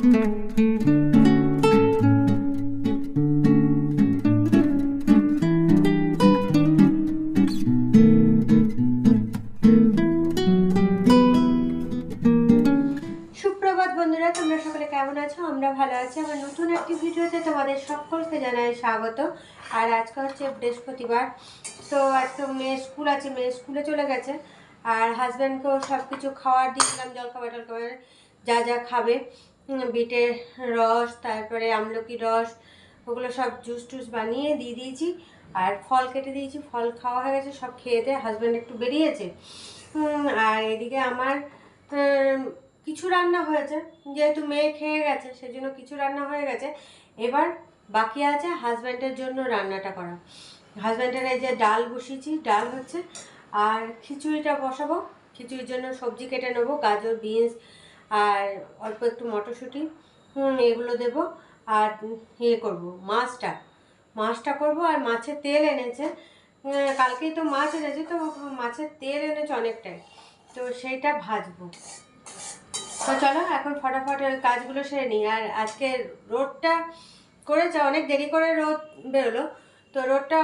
বন্ধুরা, তোমরা সকলে কেমন আছো? আমরা ভালো আছি। আমার নতুন একটি ভিডিওতে তোমাদের সকলকে জানাই স্বাগত। আর আজকে হচ্ছে বৃহস্পতিবার, তো আজকে মেয়ের স্কুল আছে, মেয়ের স্কুলে চলে গেছে। আর হাজব্যান্ডকেও সব কিছু খাবার দিয়েছিলাম, জলখাবার যা যা খাবে, বিটের রস, তারপরে আমলকি রস, ওগুলো সব জুস টুস বানিয়ে দিয়ে দিয়েছি। আর ফল কেটে দিয়েছি, ফল খাওয়া হয়ে গেছে, সব খেয়ে দিয়ে হাজব্যান্ড একটু বেরিয়েছে। আর এদিকে আমার কিছু রান্না হয়েছে, যেহেতু মেয়ে খেয়ে গেছে সেজন্য কিছু রান্না হয়ে গেছে। এবার বাকি আছে হাজব্যান্ডের জন্য রান্নাটা করা। হাজব্যান্ডের এই যে ডাল বসিয়েছি, ডাল হচ্ছে, আর খিচুড়িটা বসাবো। খিচুড়ির জন্য সবজি কেটে নেবো, গাজর, বিনস আর অল্প একটু মটরশুঁটি, এগুলো দেবো। আর ইয়ে করবো, মাছটা করবো। আর মাছের তেল এনেছে, কালকেই তো মাছ এনেছে, তো মাছের তেল এনেছে অনেকটাই, তো সেইটা ভাজবো। তো চলো এখন ফটাফট ওই কাজগুলো সেরে নিই। আর আজকে রোদটা করেছে, অনেক দেরি করে রোদ বেরোলো, তো রোদটা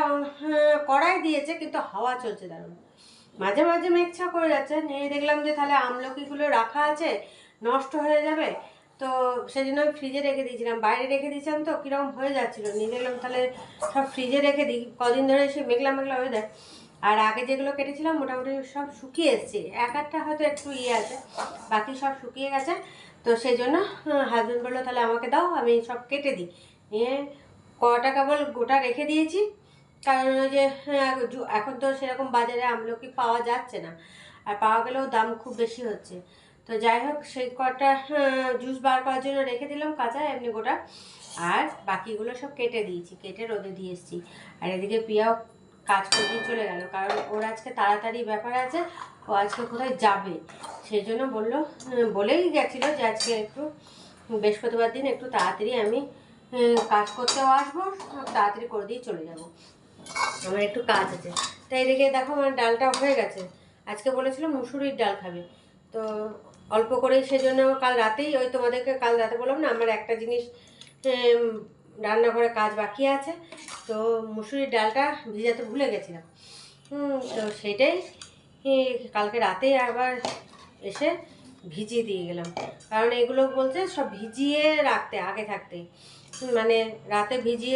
কড়াই দিয়েছে, কিন্তু হাওয়া চলছে দারুণ। মাঝে মাঝে মেঘছা করে যাচ্ছে, নিয়ে দেখলাম যে তাহলে আমলকিগুলো রাখা আছে, নষ্ট হয়ে যাবে, তো সেই জন্য ফ্রিজে রেখে দিয়েছিলাম। বাইরে রেখে দিয়েছিলাম তো কীরকম হয়ে যাচ্ছিলো, নিয়ে দেখলাম তাহলে সব ফ্রিজে রেখে দিই, কদিন ধরে সে মেঘলা মেঘলা হয়ে যায়। আর আগে যেগুলো কেটেছিলাম মোটামুটি সব শুকিয়ে এসছে, এক একটা হয়তো একটু আছে, বাকি সব শুকিয়ে গেছে। তো সেই জন্য হাজব্যান্ড বললো তাহলে আমাকে দাও, আমি সব কেটে দিই। নিয়ে কটা কেবল গোটা রেখে দিয়েছি, কারণ ওই যে এখন তো সেরকম বাজারে আমলকি পাওয়া যাচ্ছে না, আর পাওয়া গেলেও দাম খুব বেশি হচ্ছে। তো যাই হোক, সেই কটা জুস বার করার জন্য রেখে দিলাম কাঁচা, এমনি গোটা। আর বাকিগুলো সব কেটে দিয়েছি, কেটে রোদে দিয়ে এসেছি। আর এদিকে পিয়াও কাজ করে চলে গেল, কারণ ওর আজকে তাড়াতাড়ি ব্যাপার আছে, ও আজকে কোথায় যাবে, সেই জন্য বলেই গেছিলো যে আজকে একটু বৃহস্পতিবার দিন একটু তাড়াতাড়ি আমি কাজ করতেও আসবো, তাড়াতাড়ি করে দিয়ে চলে যাব, আমার একটু কাজ আছে। তাই এদিকে দেখো আমার ডালটা হয়ে গেছে। আজকে বলেছিল মুসুরির ডাল খাবে, তো অল্প করেই, সেজন্য কাল রাতেই, ওই তোমাদেরকে কাল রাতে বললাম না আমার একটা জিনিস রান্নাঘরে কাজ বাকি আছে, তো মুসুরির ডালটা ভিজাতে ভুলে গেছিলাম। তো সেইটাই কালকে রাতেই আবার এসে ভিজিয়ে দিয়ে গেলাম, কারণ এগুলো বলছে সব ভিজিয়ে রাখতে আগে থাকতে, মানে রাতে ভিজিয়ে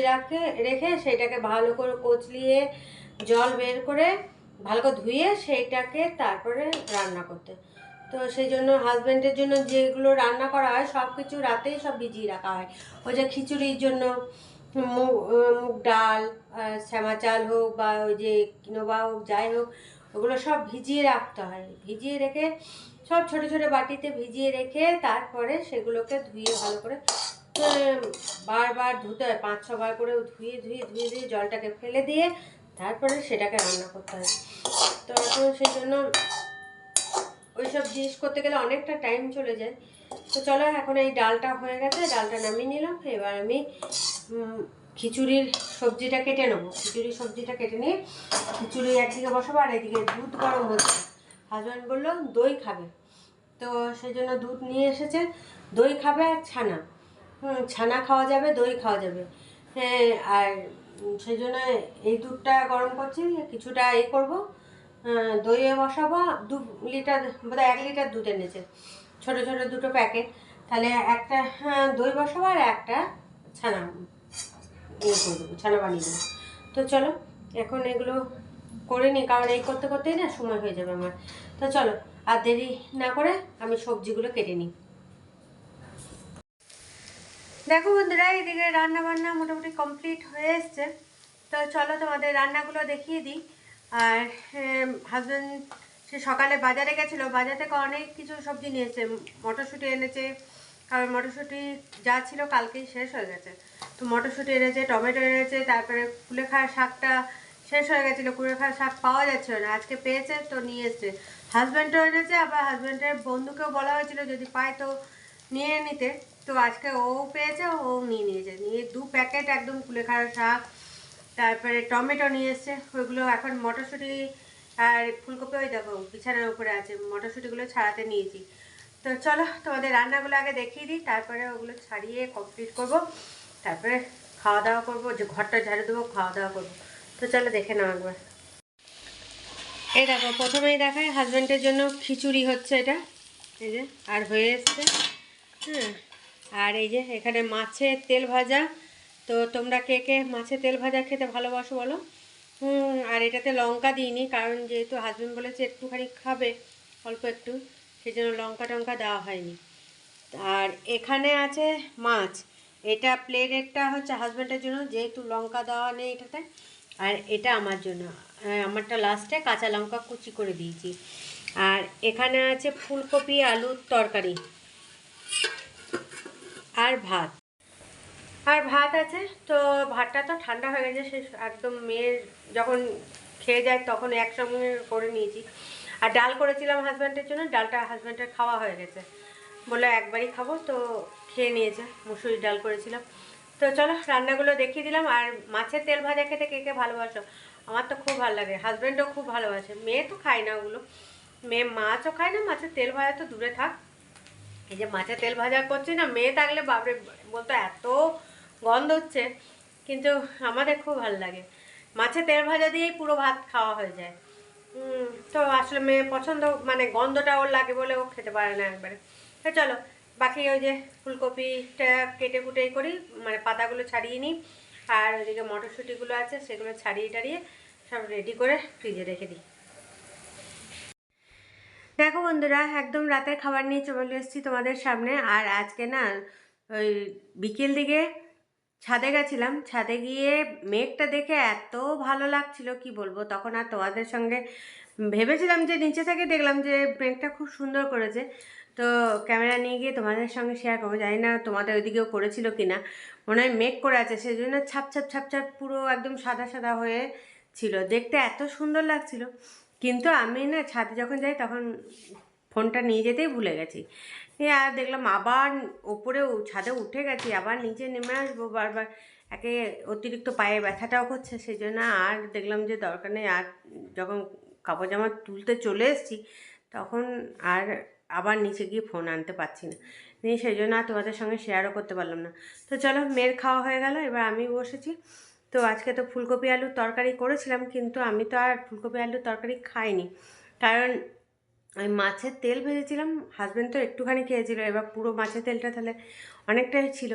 রেখে সেইটাকে ভালো করে কচলিয়ে জল বের করে ভালো করে ধুয়ে সেইটাকে তারপরে রান্না করতে। তো সেই জন্য হাজব্যান্ডের জন্য যেগুলো রান্না করা হয় সব কিছু রাতেই সব ভিজিয়ে রাখা হয়। ওই যে খিচুড়ির জন্য মুগ ডাল, শ্যামা চাল হোক বা ওই যে কিনোবা হোক, যাই হোক, ওগুলো সব ভিজিয়ে রাখতে হয়। ভিজিয়ে রেখে সব ছোটো ছোটো বাটিতে ভিজিয়ে রেখে তারপরে সেগুলোকে ধুয়ে ভালো করে বারবার ধুতে হয়, 5-6 বার করে ধুয়ে ধুয়ে ধুয়ে ধুয়ে জলটাকে ফেলে দিয়ে তারপরে সেটাকে রান্না করতে হয়। তো এখন সেই জন্য ওইসব জিনিস করতে গেলে অনেকটা টাইম চলে যায়। তো চলো এখন এই ডালটা হয়ে গেছে, ডালটা নামিয়ে নিলাম। এবার আমি খিচুড়ির সবজিটা কেটে নেবো। খিচুড়ির সবজিটা কেটে নিয়ে খিচুড়ি একদিকে বসাবো, আর এদিকে দুধ গরম হচ্ছে। হাজব্যান্ড বললো দই খাবে, তো সেই জন্য দুধ নিয়ে এসেছে। দই খাবে আর ছানা, ছানা খাওয়া যাবে, দই খাওয়া যাবে। হ্যাঁ, আর সেই জন্য এই দুধটা গরম করছি, কিছুটা করবো, দইয়ে বসাবো। 2 লিটার, বোধহয় 1 লিটার দুধ এনেছে, ছোটো ছোটো 2টো প্যাকেট। তাহলে একটা দই বসাবো আর একটা ছানা করে দেবো, ছানা বানিয়ে দেবো। তো চলো এখন এগুলো করে নিই, কারণ এই করতে করতেই না সময় হয়ে যাবে আমার। তো চলো আর দেরি না করে আমি সবজিগুলো কেটে নিই। দেখো বন্ধুরা, এদিকে রান্না বান্না মোটামুটি কমপ্লিট হয়ে এসছে। তো চলো তোমাদের রান্নাগুলো দেখিয়ে দিই। আর হাজব্যান্ড সে সকালে বাজারে গেছিলো, বাজার থেকে অনেক কিছু সবজি নিয়ে এসেছে। মটরশুঁটি এনেছে, কারণ মটরশুঁটি যা ছিল কালকেই শেষ হয়ে গেছে। তো মটরশুঁটি এনেছে, টমেটো এনেছে, তারপরে কুলেখাড়া শাকটা শেষ হয়ে গেছিলো, কুলেখাড়া শাক পাওয়া যাচ্ছিল না, আজকে পেয়েছে তো নিয়ে এসছে। হাজব্যান্ডও এনেছে, আবার হাজব্যান্ডের বন্ধুকেও বলা হয়েছিল যদি পায় তো নিয়ে নিতে, তো আজকে ও পেয়েছে, ও নিয়ে নিয়েছে। নিয়ে 2 প্যাকেট একদম কুলেখাড়া শাক, তারপরে টমেটো নিয়ে এসছে। ওইগুলো এখন মটরশুঁটি আর ফুলকপি ওই দেখো বিছানার উপরে আছে, মটরশুঁটিগুলো ছাড়াতে নিয়েছি। তো চলো তোমাদের রান্নাগুলো আগে দেখিয়ে দিই, তারপরে ওগুলো ছাড়িয়ে কমপ্লিট করব, তারপরে খাওয়া দাওয়া করবো, যে ঘরটা ঝাড়ু দেবো, খাওয়া দাওয়া করবো। তো চলো দেখে নাও একবার। এই দেখো, প্রথমেই দেখায় হাজব্যান্ডের জন্য খিচুড়ি হচ্ছে, এটা এই যে আর হয়ে এসছে। হ্যাঁ, আর এই যে এখানে মাছের তেল ভাজা। তো তোমরা কে কে মাছের তেল ভাজা খেতে ভালোবাসো বলো। আর এটাতে লঙ্কা দিইনি, কারণ যেহেতু হাজব্যান্ড বলেছে একটুখানি খাবে, অল্প একটু, সেই জন্য লঙ্কা টঙ্কা দেওয়া হয়নি। আর এখানে আছে মাছ, এটা প্লেটেরটা হচ্ছে হাজব্যান্ডের জন্য, যেহেতু লঙ্কা দেওয়া নেই এটাতে। আর এটা আমার জন্য, আমারটা লাস্টে কাঁচা লঙ্কা কুচি করে দিয়েছি। আর এখানে আছে ফুলকপি আলুর তরকারি আর ভাত। আর ভাত আছে, তো ভাতটা তো ঠান্ডা হয়ে গেছে, সে একদম মেয়ের যখন খেয়ে যায় তখন একসঙ্গে করে নিয়েছি। আর ডাল করেছিলাম হাজব্যান্ডের জন্য, ডালটা হাজব্যান্ডের খাওয়া হয়ে গেছে, বলে একবারই খাবো, তো খেয়ে নিয়েছে। মুসুরির ডাল করেছিলাম। তো চলো রান্নাগুলো দেখিয়ে দিলাম। আর মাছের তেল ভাজা খেতে কে কে ভালোবাসো? আমার তো খুব ভালো লাগে, হাজব্যান্ডও খুব ভালোবাসে, মেয়ে তো খায় না ওগুলো, মেয়ে মাছও খায় না, মাছের তেল ভাজা তো দূরে থাক। এই যে মাছের তেল ভাজা করছি না, মেয়ে থাকলে বাপরে বলতো এত গন্ধ হচ্ছে, কিন্তু আমাদের খুব ভালো লাগে। মাছের তেল ভাজা দিয়েই পুরো ভাত খাওয়া হয়ে যায়। তো আসলে মেয়ে পছন্দ, মানে গন্ধটা ওর লাগে বলে ও খেতে পারে না একবারে। তো চলো বাকি ওই যে ফুলকপিটা কেটে কুটেই করি, মানে পাতাগুলো ছাড়িয়ে নিই। আর ওইদিকে মটরশুঁটিগুলো আছে সেগুলো ছাড়িয়ে টাড়িয়ে সব রেডি করে ফ্রিজে রেখে দিই। দেখো বন্ধুরা, একদম রাতের খাবার নিয়ে চলে এসেছি তোমাদের সামনে। আর আজকে না ওই বিকেল দিকে ছাদে গেছিলাম, ছাদে গিয়ে মেঘটা দেখে এত ভালো লাগছিল কি বলবো। তখন আর তোমাদের সঙ্গে ভেবেছিলাম যে নিচে থেকে দেখলাম যে মেঘটা খুব সুন্দর করেছে, তো ক্যামেরা নিয়ে গিয়ে তোমাদের সঙ্গে শেয়ার করবো। জানি না তোমাদের ওইদিকেও করেছিল কিনা, মনে হয় মেঘ করে আছে, সেই জন্য ছাপ ছাপ ছাপ ছাপ পুরো একদম সাদা সাদা হয়ে ছিল, দেখতে এত সুন্দর লাগছিল। কিন্তু আমি না ছাদে যখন যাই তখন ফোনটা নিয়ে যেতেই ভুলে গেছি। আর দেখলাম আবার ওপরে ছাদে উঠে গেছি, আবার নিচে নেমে আসবো বারবার, একে অতিরিক্ত পায়ে ব্যথাটাও করছে, সেই জন্য আর দেখলাম যে দরকার নেই। আর যখন কাপড় জামা তুলতে চলে এসেছি তখন আর আবার নিচে গিয়ে ফোন আনতে পারছি না, নিয়ে সেই জন্য আর তোমাদের সঙ্গে শেয়ারও করতে পারলাম না। তো চলো, মেয়ের খাওয়া হয়ে গেল, এবার আমি বসেছি। তো আজকে তো ফুলকপি আলুর তরকারি করেছিলাম, কিন্তু আমি তো আর ফুলকপি আলুর তরকারি খাইনি, কারণ ওই মাছের তেল ভেজেছিলাম, হাজব্যান্ড তো একটুখানি খেয়েছিল, এবার পুরো মাছের তেলটা তাহলে অনেকটাই ছিল।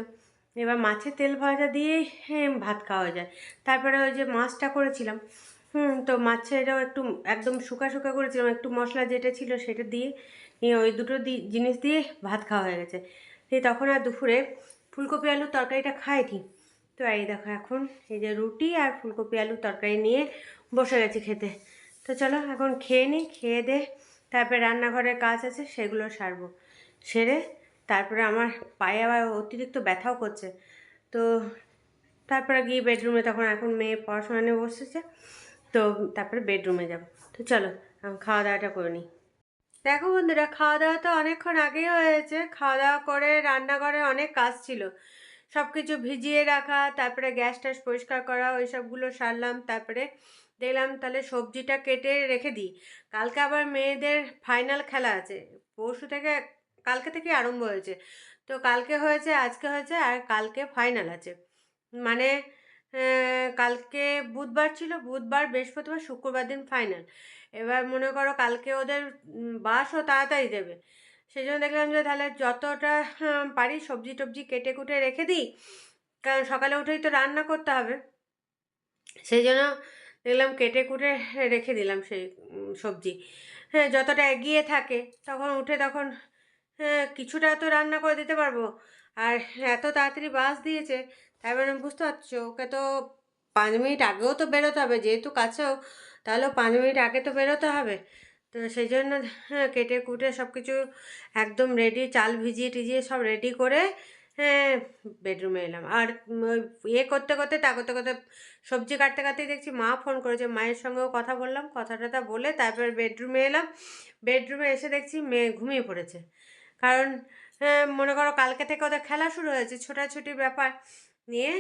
এবার মাছের তেল ভাজা দিয়েই ভাত খাওয়া যায়। তারপরে ওই যে মাছটা করেছিলাম, তো মাছেরও একটু একদম শুকা শুকা করেছিলাম, একটু মশলা যেটা ছিল সেটা দিয়ে নিয়ে ওই দুটো জিনিস দিয়ে ভাত খাওয়া হয়ে গেছে। দিয়ে তখন আর দুপুরে ফুলকপি আলুর তরকারিটা খাইনি। তো এই দেখো এখন এই যে রুটি আর ফুলকপি আলুর তরকারি নিয়ে বসে গেছি খেতে। তো চলো এখন খেয়ে নিই, খেয়ে দে তারপরে রান্নাঘরের কাজ আছে সেগুলো সারবো, সেরে তারপরে আমার পায়ে আবার অতিরিক্ত ব্যথাও করছে। তো তারপরে গিয়ে বেডরুমে, তখন এখন মেয়ে পড়াশোনা নিয়ে বসেছে, তো তারপরে বেডরুমে যাব। তো চলো খাওয়া দাওয়াটা করে নিই। দেখো বন্ধুরা, খাওয়া দাওয়া তো অনেকক্ষণ আগেই হয়েছে, খাওয়া দাওয়া করে রান্নাঘরে অনেক কাজ ছিল, সব কিছু ভিজিয়ে রাখা, তারপরে গ্যাস ট্যাস পরিষ্কার করা, ওই সবগুলো সারলাম। তারপরে দেখলাম তাহলে সবজিটা কেটে রেখে দিই, কালকে আবার মেয়েদের ফাইনাল খেলা আছে, পরশু থেকে, কালকে থেকে আরম্ভ হয়েছে। তো কালকে হয়েছে, আজকে হয়েছে, আর কালকে ফাইনাল আছে, মানে কালকে বুধবার ছিল, বুধবার বৃহস্পতিবার শুক্রবার দিন ফাইনাল। এবার মনে করো কালকে ওদের বাসও তাড়াতাড়ি দেবে, সেই জন্য দেখলাম যে তাহলে যতটা পারি সবজি টবজি কেটে কুটে রেখে দিই, কারণ সকালে উঠেই তো রান্না করতে হবে, সেই জন্য দেখলাম কেটে কুটে রেখে দিলাম সেই সবজি। হ্যাঁ, যতটা এগিয়ে থাকে তখন উঠে তখন কিছুটা তো রান্না করে দিতে পারবো। আর এত তাড়াতাড়ি বাস দিয়েছে, তাই মানে বুঝতে পারছো, ওকে তো 5 মিনিট আগেও তো বেরোতে হবে, যেহেতু কাছেও, তাহলেও 5 মিনিট আগে তো বেরোতে হবে। তো সেই জন্য কেটে কুটে সব কিছু একদম রেডি, চাল ভিজিয়ে টিজিয়ে সব রেডি করে বেডরুমে এলাম। আর ইয়ে করতে করতে তা করতে করতে সবজি কাটতে কাটতেই দেখছি মা ফোন করেছে, মায়ের সঙ্গেও কথা বললাম, কথা টথা বলে তারপর বেডরুমে এলাম। বেডরুমে এসে দেখছি মেয়ে ঘুমিয়ে পড়েছে, কারণ মনে করো কালকে থেকে ওদের খেলা শুরু হয়েছে, ছোটাছুটির ব্যাপার নিয়ে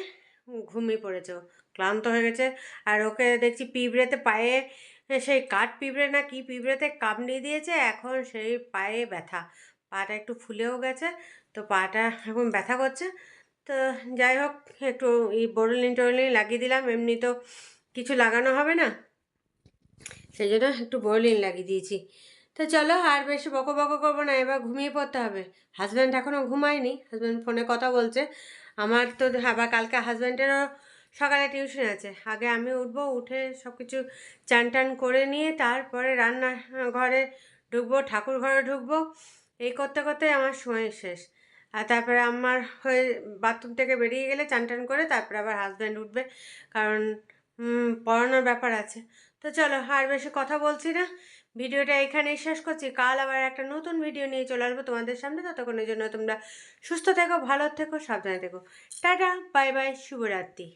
ঘুমিয়ে পড়েছে, ও ক্লান্ত হয়ে গেছে। আর ওকে দেখছি পিঁপড়েতে পায়ে, সেই কাঠ পিঁপড়ে না কি পিঁপড়েতে কামড়িয়ে দিয়েছে, এখন সেই পায়ে ব্যথা, পাটা একটু ফুলেও গেছে, তো পাটা এখন ব্যথা করছে। তো যাই হোক, একটু এই বোরোলিন টোরোলিন লাগিয়ে দিলাম, এমনি তো কিছু লাগানো হবে না, সেই জন্য একটু বোরোলিন লাগিয়ে দিয়েছি। তো চলো আর বেশি বকো বকো করবো না, এবার ঘুমিয়ে পড়তে হবে। হাজব্যান্ড এখনও ঘুমায়নি, হাজব্যান্ড ফোনে কথা বলছে। আমার তো আবার কালকে হাজব্যান্ডেরও সকালে টিউশন আছে, আগে আমি উঠবো, উঠে সব কিছু চান টান করে নিয়ে তারপরে রান্না ঘরে ঢুকবো, ঠাকুর ঘরে ঢুকবো, এই করতে করতে আমার সময় শেষ। আর তারপরে আমার হয়ে বাথরুম থেকে বেরিয়ে গেলে চান টান করে তারপরে আবার হাজব্যান্ড উঠবে, কারণ পড়ানোর ব্যাপার আছে। তো চলো আর বেশি কথা বলছি না, ভিডিওটা এখানেই শেষ করছি। কাল আবার একটা নতুন ভিডিও নিয়ে চলে আসবো তোমাদের সামনে। ততক্ষণের জন্য তোমরা সুস্থ থেকো, ভালো থেকো, সাবধানে থেকো। টাটা, বাই বাই, শুভরাত্রি।